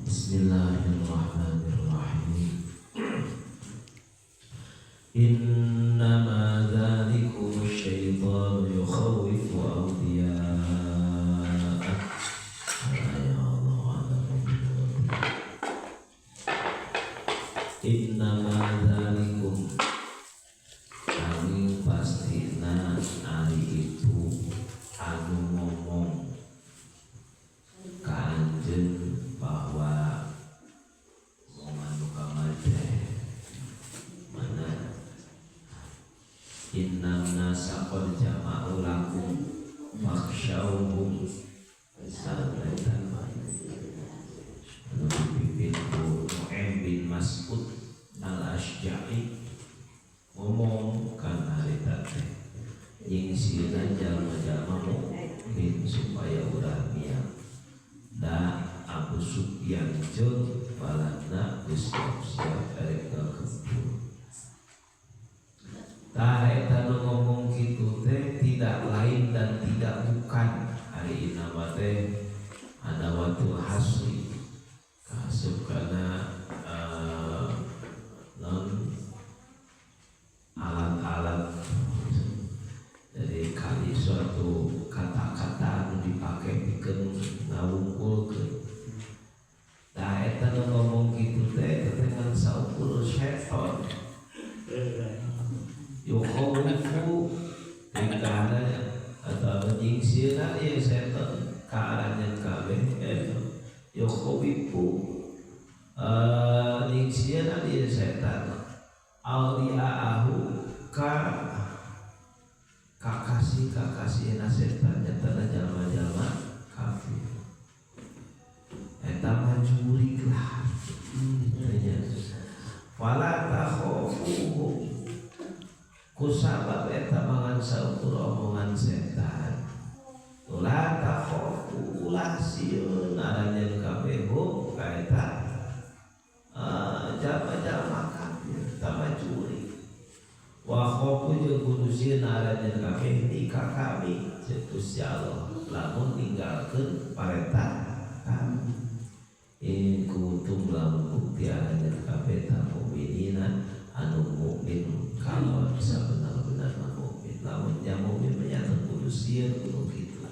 Bismillahirrahmanirrahim. Innama dzalikum syaitanu yukhawwifu awliya'ah. Ya Allah, innama dzalikum kami pastina ari itu anu ngomong ka anjeun bahwa ngomong kamade mana innamna saqad jama'u lakum fakhshawhum salatan Nabi Nu'aim bin Mas'ud al-Ashja'i ngomong kan hari tadi yang sieuna jalma-jalma mungkin supaya urang niat da Abu Sufyan jeung balana geus siap erek kebun. Tah eta nu ngomong kitu teh tidak lain dan tidak bukan hari nama teh ada waktu hasri kasub kana non alat-alat dari kali suatu kata-kata nu dipake pikeun ngawungkulkeun. Tah eta nu ngomong kitu teh dengan saukur setan yukhawwifu tingkahna atau menyingsirna ieu setan ka aranjeun kabeh yukhawwifu nyingsirna ieu setan awliya'ahu ka kakasih-kakasihna setan nyatana jalma-jalma kafir. Eta mah jurig lah. Fala takhafuhum kusabab eta mangan saukur omongan setan. La takhafu ulah sieun aranjeun kabeh ka eta jalma-jalma kafir tama jurig. Wa khafu jeung kudu sieun aranjeun kabeh ka kami cetus ya Allah lamun ninggalkeun parentah kami. In kuntum lamun bukti aranjeun kabeh ta mukminina anu mukmin kalau bisa benar-benar mukmin. Lamun nya mukmin menyata kudu sieun kudu kitu.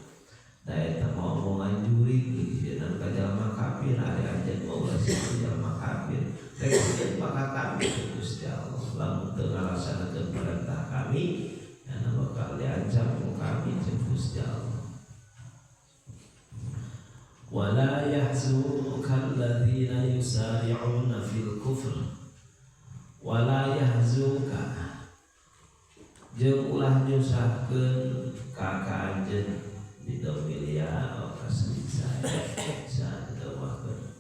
Da eta mah omongan jurig sieun ka jalma kafir ari anjeun mau ulah sieun jalma kafir. Rek sieun maka kami Gusti Allah lamun teu ngalaksanakeun perintah kami nya bakal diancam ku kami Gusti Allah. Wala yahzunka alladzina yusari'una fil kufr wala yahzunka jeung ulah nyusahkeun ka anjeun di domilia kasih saya dawahkeun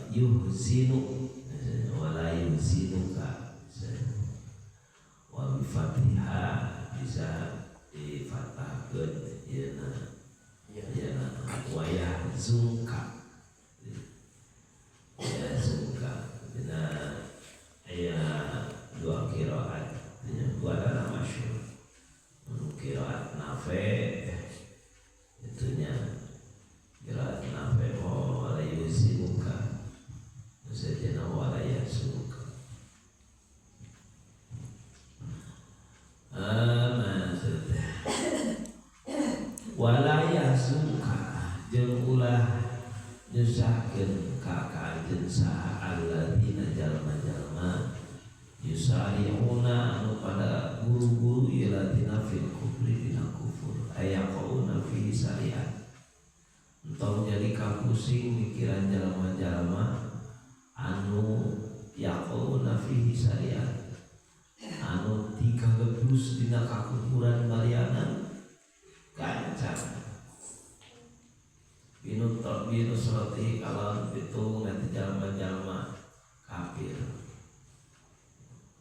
yuhzinu wala yuhzinuka wa bi fathihah bisa difathahkeun yeuna wa yahzunka dina aya dua qiraat dua adalah masyhur qiraat Nafi' itunya qiraat Nafi' wala yuzimuka saja wala yahzunka wala yahzunka jeung ulah nyusahkeun ka anjeun saha alladzina jalma-jalma yusari'una anu pada buru-buru ilatina fil kufri dina kufur ayaqauna fi syariat entong jadi kapusing mikiran jalma-jalma anu yaqauna fi syariat anu dikageblus dina kakufuran balianan gancang binus roti kalau itu nanti jalma-jalma kafir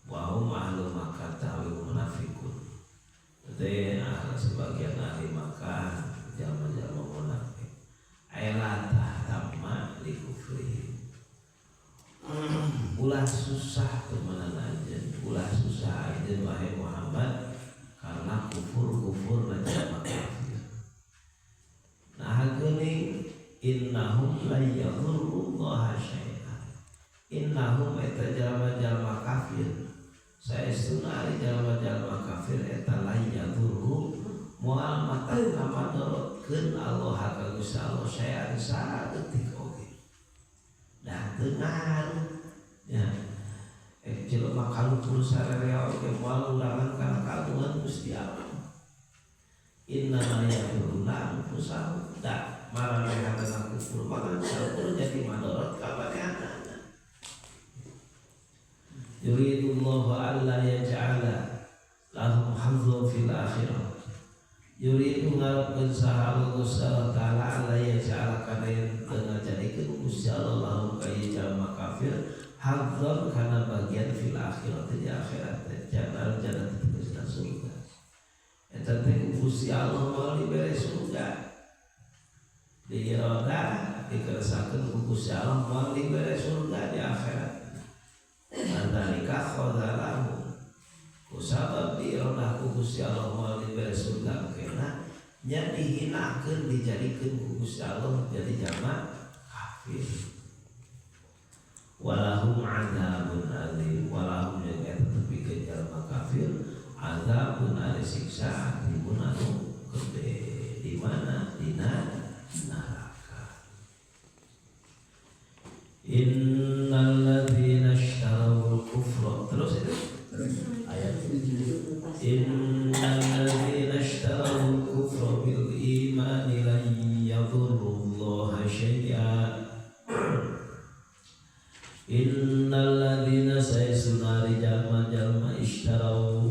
wahum ahlu Makkah ta'wil munafikun. Jadi sebagian ahli Makkah jalma-jalma munafik aylatah tamma li kufri ulah susah temenan anjeun ulah susah anjeun wahai Muhammad karena kufur jalma kafir. Nah geuning innahum la yadhurrullaha syai'an. Innahum eta jalma-jalma kafir saestuna ari jalma-jalma kafir eta la yadhurru moal matan ngamadorotkeun Allah ka Gusti Allah syai'an saeutik oge. Da teu ngaruh ya. Jelema kalupur sararea oge moal ulangan kana kagungan Gusti Allah. Inna ma yadhurruna anfusahum da maranehna kufur maka saeueur jadi madorot ka baneanana. Yuridullahu alla yaj'ala lahum hazzan fil akhirah. Yuridu ngarepkeun saha Allah Gusti Allah taala alla yaj'ala kana yen teu ngajadikeun Gusti Allah lahum ka jalma kafir hazzan kana bagian fil akhirah di akhirat jannah tegasna surga. Eta teh Gusti Allah mau dibere surga. Di iroda dikeresakeun ku Gusti Allah mau dibere surga di akhirat. Andalika khadalahu kusabab di iroda ku Gusti Allah mau dibere surga kena nya dihinakeun dijadikeun ku Gusti Allah jadi jalma kafir. Walahum adzabun adzim walahum jeung eta tepikeun jalma kafir adzabun ari siksa alimun anu gede di mana dina neraka. Innal ladzina ishtaraw al-kufra terus itu ayat innal ladzina ishtaraw al-kufra bil imani lan yadhurrullaha syai'an. Innal ladzina saysunari jalma-jalma istarau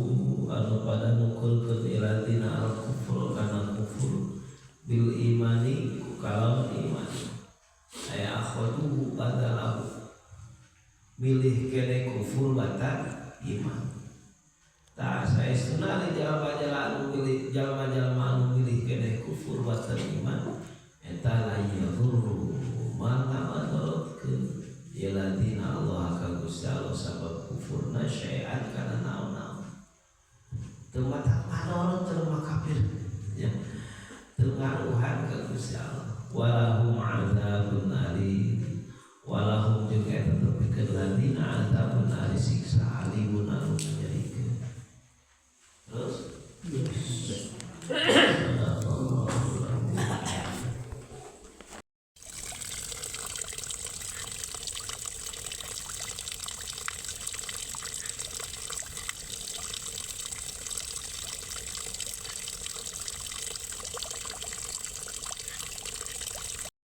anu pada nukulkeun ilatina al-kufur kana kufur bil imani ku kalawan iman aya akhadu badalahu milih kene kufur batal iman. Tah saysunari jalma-jalma anu milih kene kufur batal iman eta la yadhurru maka madorotkeun yaladina Allah ka Gusti Allah sabab kufurna syai'an kana naon-naon. Teu mata madorot teu kafir ya. Teu ngaruhan ka Gusti Allah. Walahum adzabun alim. Walahum jeung eta tepikeun ladina adzabun alim siksa alimun anu menjadi